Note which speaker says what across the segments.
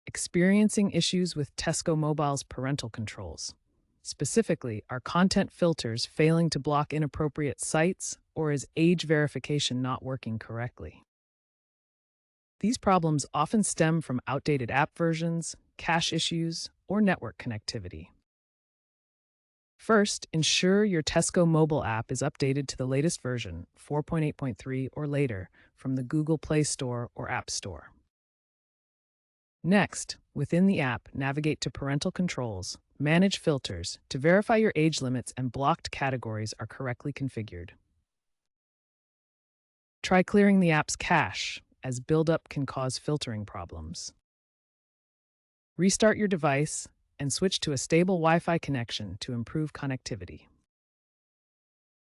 Speaker 1: experiencing issues with Tesco Mobile's parental controls. Specifically, are content filters failing to block inappropriate sites, or is age verification not working correctly? These problems often stem from outdated app versions, cache issues, or network connectivity. First, ensure your Tesco mobile app is updated to the latest version, 4.8.3 or later, from the Google Play Store or App Store. Next, within the app, navigate to Parental Controls, manage filters to verify your age limits and blocked categories are correctly configured. Try clearing the app's cache, as buildup can cause filtering problems. Restart your device and switch to a stable Wi-Fi connection to improve connectivity.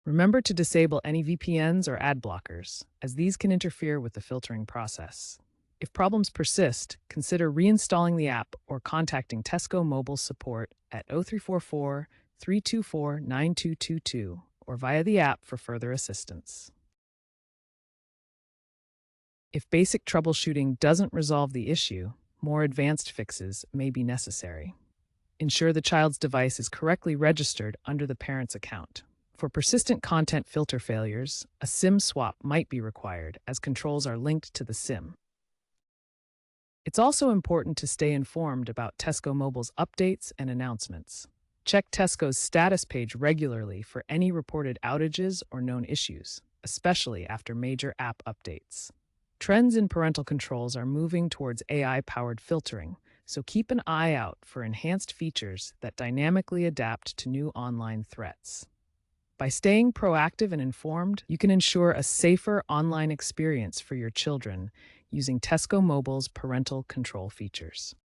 Speaker 1: Remember to disable any VPNs or ad blockers, as these can interfere with the filtering process. If problems persist, consider reinstalling the app or contacting Tesco Mobile support at 0344 324 9222 or via the app for further assistance. If basic troubleshooting doesn't resolve the issue, more advanced fixes may be necessary. Ensure the child's device is correctly registered under the parent's account. For persistent content filter failures, a SIM swap might be required as controls are linked to the SIM. It's also important to stay informed about Tesco Mobile's updates and announcements. Check Tesco's status page regularly for any reported outages or known issues, especially after major app updates. Trends in parental controls are moving towards AI-powered filtering, so keep an eye out for enhanced features that dynamically adapt to new online threats. By staying proactive and informed, you can ensure a safer online experience for your children using Tesco Mobile's parental control features.